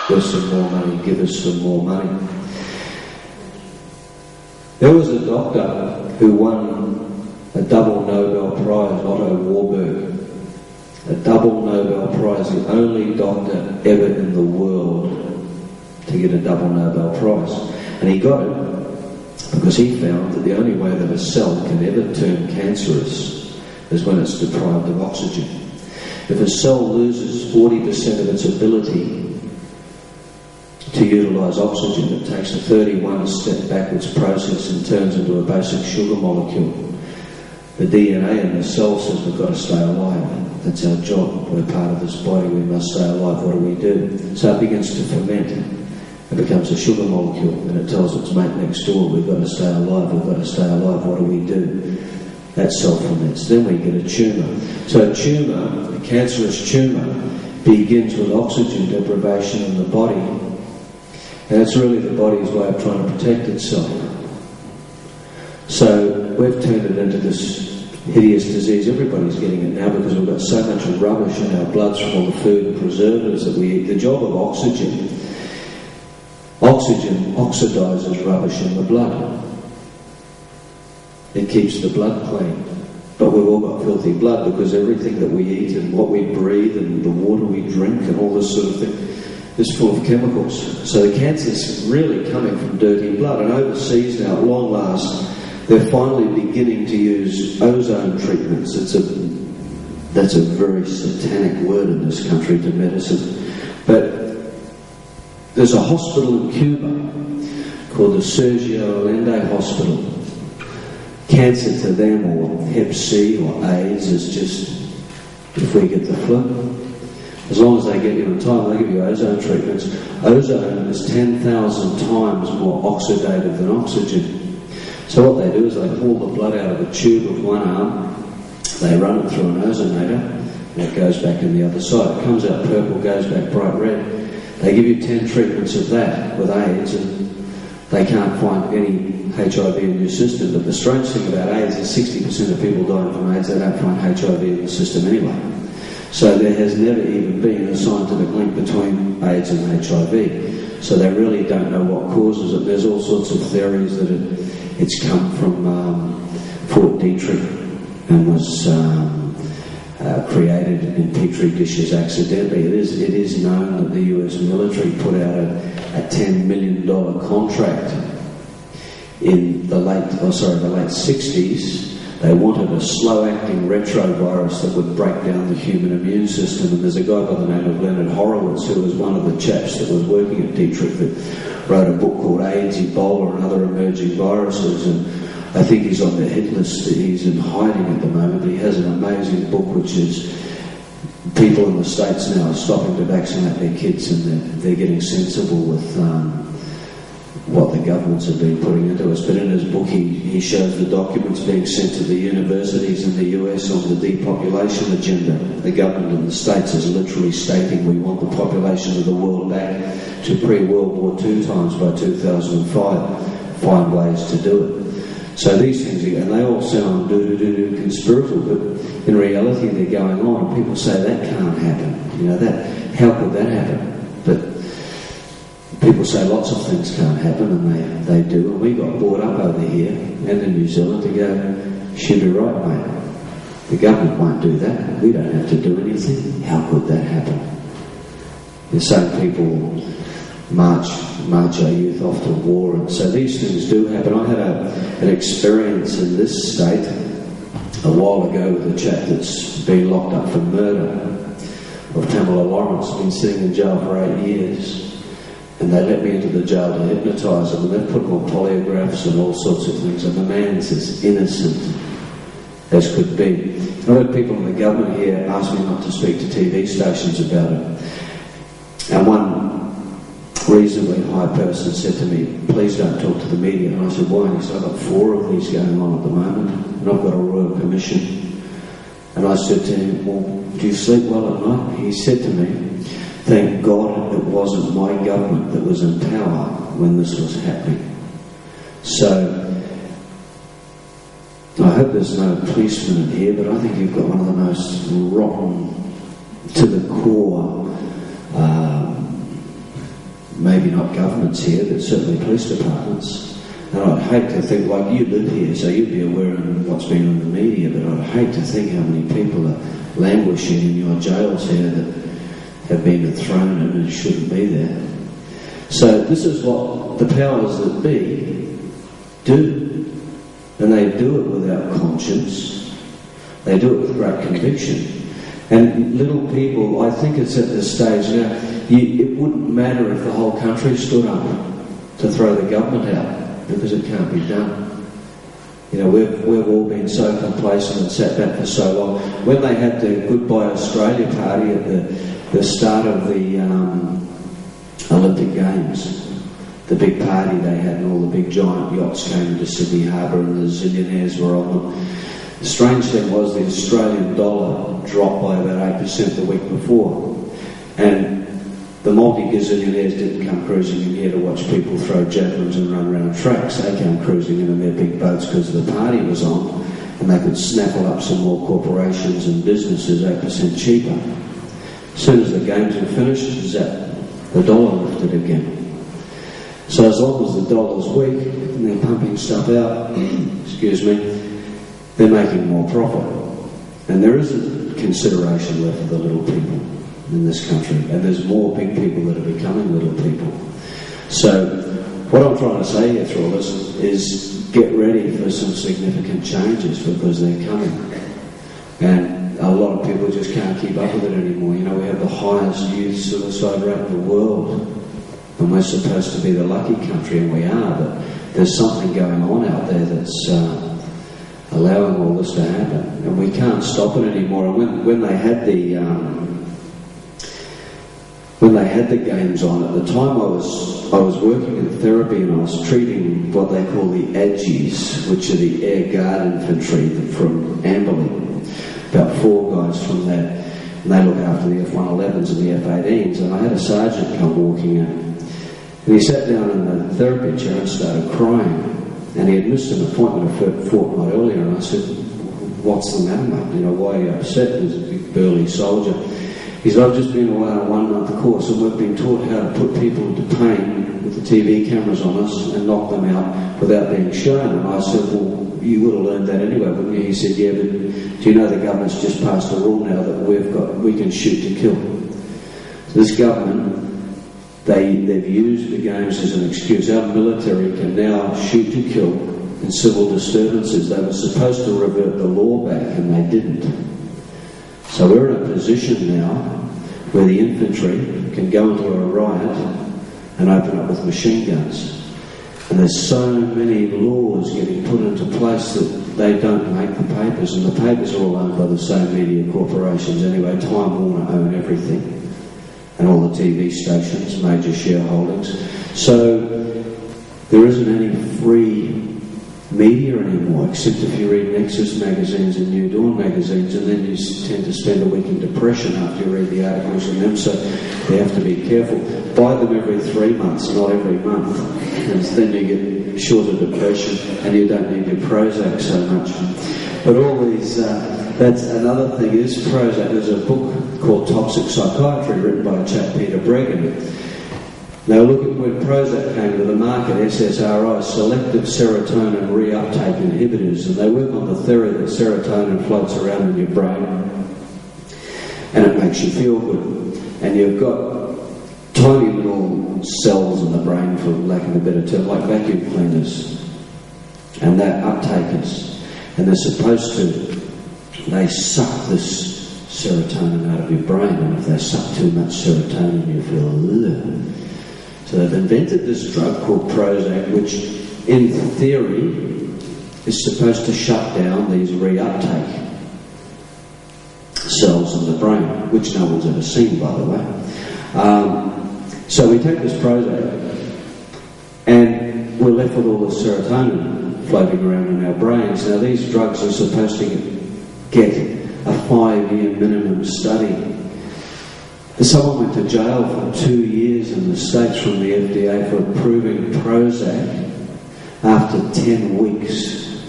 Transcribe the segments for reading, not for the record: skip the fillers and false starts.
Give us some more money, give us some more money. There was a doctor who won a double Nobel Prize, Otto Warburg. A double Nobel Prize, the only doctor ever in the world to get a double Nobel Prize. And he got it because he found that the only way that a cell can ever turn cancerous is when it's deprived of oxygen. If a cell loses 40% of its ability to utilise oxygen, it takes a 31-step backwards process and turns into a basic sugar molecule. The DNA in the cell says we've got to stay alive. That's our job. We're part of this body. We must stay alive. What do we do? So it begins to ferment. It becomes a sugar molecule, and it tells its mate next door, we've got to stay alive. We've got to stay alive. What do we do? That cell ferments. Then we get a tumour. So a tumour, a cancerous tumour, begins with oxygen deprivation in the body. And it's really the body's way of trying to protect itself. So we've turned it into this hideous disease. Everybody's getting it now because we've got so much rubbish in our bloods from all the food and preservatives that we eat. The job of oxygen oxidises rubbish in the blood. It keeps the blood clean. But we've all got filthy blood because everything that we eat and what we breathe and the water we drink and all this sort of thing is full of chemicals. So the cancer's really coming from dirty blood. And overseas now, at long last, they're finally beginning to use ozone treatments. That's a very satanic word in this country to medicine. But there's a hospital in Cuba called the Sergio Allende Hospital. Cancer to them, or Hep C or AIDS, is just if we get the flu. As long as they get you in time, they give you ozone treatments. Ozone is 10,000 times more oxidative than oxygen. So what they do is they pull the blood out of a tube with one arm, they run it through an ozonator, and it goes back in the other side. It comes out purple, goes back bright red. They give you 10 treatments of that with AIDS, and they can't find any HIV in your system. But the strange thing about AIDS is 60% of people dying from AIDS, they don't find HIV in the system anyway. So there has never even been a scientific link between AIDS and HIV. So they really don't know what causes it. There's all sorts of theories that it's come from Fort Detrick and was created in petri dishes accidentally. It is known that the US military put out a $10 million contract in the late 60s. They wanted a slow-acting retrovirus that would break down the human immune system. And there's a guy by the name of Leonard Horowitz, who was one of the chaps that was working at Detrick, that wrote a book called AIDS, Ebola and Other Emerging Viruses. And I think he's on the hit list. He's in hiding at the moment. He has an amazing book, which is people in the States now are stopping to vaccinate their kids, and they're getting sensible with what the governments have been putting into us. But in his book he shows the documents being sent to the universities in the US on the depopulation agenda. The government in the States is literally stating we want the population of the world back to pre-World War II times by 2005. Find ways to do it. So these things, and they all sound conspiratorial, but in reality they're going on, and people say that can't happen. How could that happen? But people say lots of things can't happen, and they do. And we got brought up over here and in New Zealand to go, she'll be right, mate. The government won't do that. We don't have to do anything. How could that happen? The same people march our youth off to war, and so these things do happen. I had an experience in this state a while ago with a chap that's been locked up for murder of Tamala Lawrence, been sitting in jail for 8 years. And they let me into the jail to hypnotise him, and they've put him on polygraphs and all sorts of things, and the man's as innocent as could be. I've had people in the government here ask me not to speak to TV stations about it. And one reasonably high person said to me, please don't talk to the media. And I said, why? And he said, I've got 4 of these going on at the moment, and I've got a royal commission. And I said to him, well, do you sleep well at night? He said to me, thank God it wasn't my government that was in power when this was happening. So, I hope there's no policeman in here, but I think you've got one of the most rotten, to the core, maybe not governments here, but certainly police departments. And I'd hate to think, like, you live here, so you'd be aware of what's been on the media, but I'd hate to think how many people are languishing in your jails here that have been thrown in and shouldn't be there. So this is what the powers that be do. And they do it without conscience. They do it with great conviction. And little people, I think it's at the stage now, it wouldn't matter if the whole country stood up to throw the government out, because it can't be done. You know, we've all been so complacent and sat back for so long. When they had the Goodbye Australia party at the start of the Olympic Games, the big party they had, and all the big giant yachts came into Sydney Harbour and the zillionaires were on them. The strange thing was the Australian dollar dropped by about 8% the week before. And the multi-gazillionaires didn't come cruising in here to watch people throw javelins and run around tracks. They came cruising in their big boats because the party was on and they could snaffle up some more corporations and businesses 8% cheaper. As soon as the games were finished, zap, the dollar lifted again. So as long as the dollar's weak and they're pumping stuff out, excuse me, they're making more profit. And there isn't consideration left for the little people in this country, and there's more big people that are becoming little people. So what I'm trying to say here through all this is get ready for some significant changes, because they're coming. And a lot of people just can't keep up with it anymore. You know, we have the highest youth suicide rate in the world, and we're supposed to be the lucky country, and we are, but there's something going on out there that's allowing all this to happen, and we can't stop it anymore. And when they had the games on, at the time I was working in therapy, and I was treating what they call the AGIs, which are the Air Guard Infantry from Amberley. About 4 guys from that, and they look after the F-111s and the F-18s. And I had a sergeant come walking in, and he sat down in the therapy chair and started crying. And he had missed an appointment a fortnight earlier, and I said, "What's the matter, mate? You know, why are you upset?" He's a big burly soldier. He said, "I've just been away on a 1-month course, and we've been taught how to put people into pain with the TV cameras on us and knock them out without being shown." And I said, "Well, you would have learned that anyway, wouldn't you?" He said, "Yeah, but do you know the government's just passed a rule now that we can shoot to kill?" So this government, they've used the games as an excuse. Our military can now shoot to kill in civil disturbances. They were supposed to revert the law back, and they didn't. So we're in a position now where the infantry can go into a riot and open up with machine guns. And there's so many laws getting put into place that they don't make the papers, and the papers are all owned by the same media corporations anyway. Time Warner own everything, and all the TV stations, major shareholdings. So there isn't any free media anymore, except if you read Nexus magazines and New Dawn magazines, and then you tend to spend a week in depression after you read the articles in them, so you have to be careful. Buy them every 3 months, not every month, and then you get short of depression and you don't need your Prozac so much. But all these, that's another thing is Prozac. There's a book called Toxic Psychiatry written by a chap, Peter Bregan. Now look at when Prozac came to the market, SSRIs, selective serotonin reuptake inhibitors, and they work on the theory that serotonin floats around in your brain and it makes you feel good. And you've got tiny little cells in the brain, for lack of a better term, like vacuum cleaners, and they're uptakers, and they're supposed to, they suck this serotonin out of your brain, and if they suck too much serotonin you feel ugh. So they've invented this drug called Prozac, which in theory is supposed to shut down these reuptake cells in the brain, which no one's ever seen, by the way. So we take this Prozac and we're left with all the serotonin floating around in our brains. Now these drugs are supposed to get a 5-year minimum study. Someone went to jail for 2 years in the States from the FDA for approving Prozac after 10 weeks.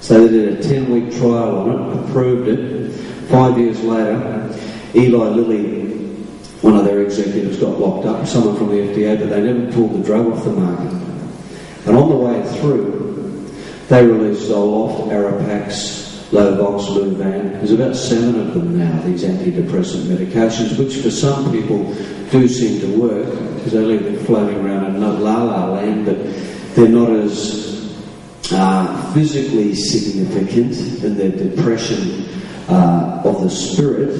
So they did a 10-week trial on it, approved it. 5 years later, Eli Lilly one of their executives got locked up, someone from the FDA, but they never pulled the drug off the market. And on the way through, they released Zoloft, Arapax, Lovox, Luvan. There's about 7 of them now, these antidepressant medications, which for some people do seem to work, because they leave them floating around in la-la land, but they're not as physically significant in their depression of the spirit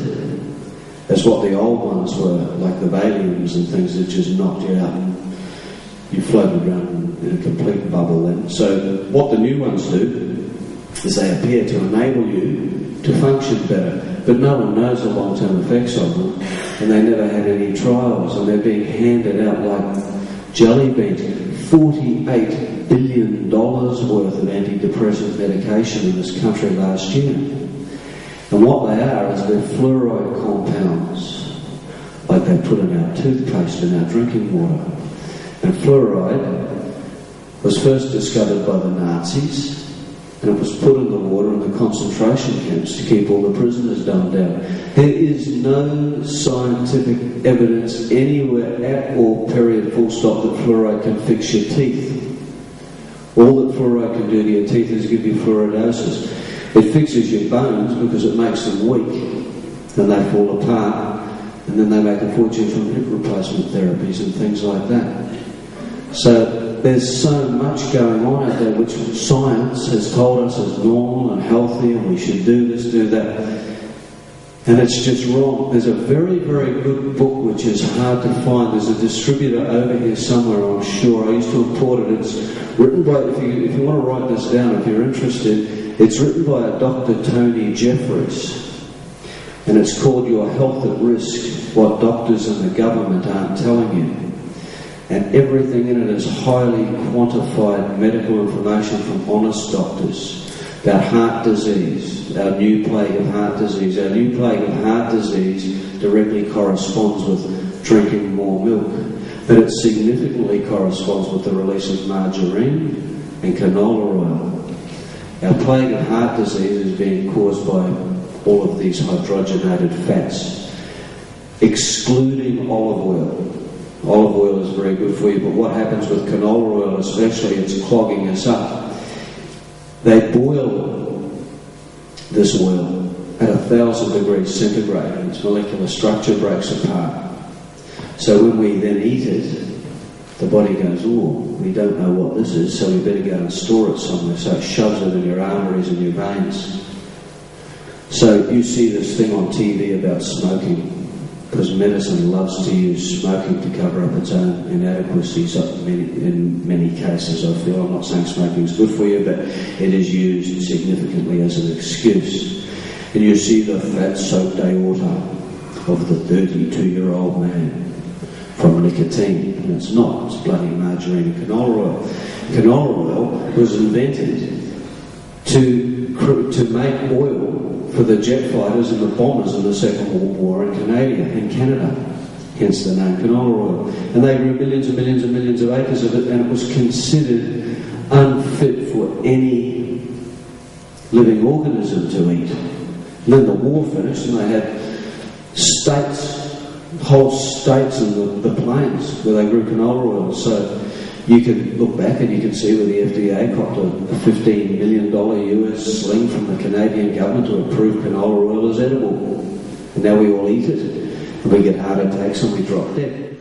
as what the old ones were, like the Valiums and things that just knocked you out and you floated around in a complete bubble then. So what the new ones do is they appear to enable you to function better, but no one knows the long-term effects of them, and they never had any trials, and they're being handed out like jelly beans. $48 billion worth of antidepressant medication in this country last year. And what they are is they're fluoride compounds, like they put in our toothpaste and our drinking water. And fluoride was first discovered by the Nazis, and it was put in the water in the concentration camps to keep all the prisoners dumbed down. There is no scientific evidence anywhere at all, period, full stop, that fluoride can fix your teeth. All that fluoride can do to your teeth is give you fluoridosis. It fixes your bones because it makes them weak, and they fall apart, and then they make a fortune from hip replacement therapies and things like that. So there's so much going on out there which science has told us is normal and healthy, and we should do this, do that, and it's just wrong. There's a very, very good book which is hard to find. There's a distributor over here somewhere, I'm sure. I used to import it. It's written by, if you want to write this down, if you're interested, it's written by a Dr. Tony Jeffries, and it's called Your Health at Risk, What Doctors and the Government Aren't Telling You. And everything in it is highly quantified medical information from honest doctors about heart disease, our new plague of heart disease. Our new plague of heart disease directly corresponds with drinking more milk, but it significantly corresponds with the release of margarine and canola oil. Our plague of heart disease is being caused by all of these hydrogenated fats, excluding olive oil. Olive oil is very good for you, but what happens with canola oil especially, it's clogging us up. They boil this oil at 1,000 degrees centigrade, and its molecular structure breaks apart. So when we then eat it, the body goes, oh, we don't know what this is, so we better go and store it somewhere. So it shoves it in your arteries and your veins. So you see this thing on TV about smoking, because medicine loves to use smoking to cover up its own inadequacies in many cases, I feel. I'm not saying smoking is good for you, but it is used significantly as an excuse. And you see the fat-soaked aorta of the 32-year-old man from nicotine. And it's not, it's bloody margarine and canola oil. Canola oil was invented to make oil for the jet fighters and the bombers in the Second World War in Canada, hence the name canola oil. And they grew millions and millions and millions of acres of it, and it was considered unfit for any living organism to eat. And then the war finished, and they had states, whole states in the plains where they grew canola oil. So you can look back and you can see where the FDA copped a $15 million US sling from the Canadian government to approve canola oil as edible. And now we all eat it, and we get heart attacks and we drop dead.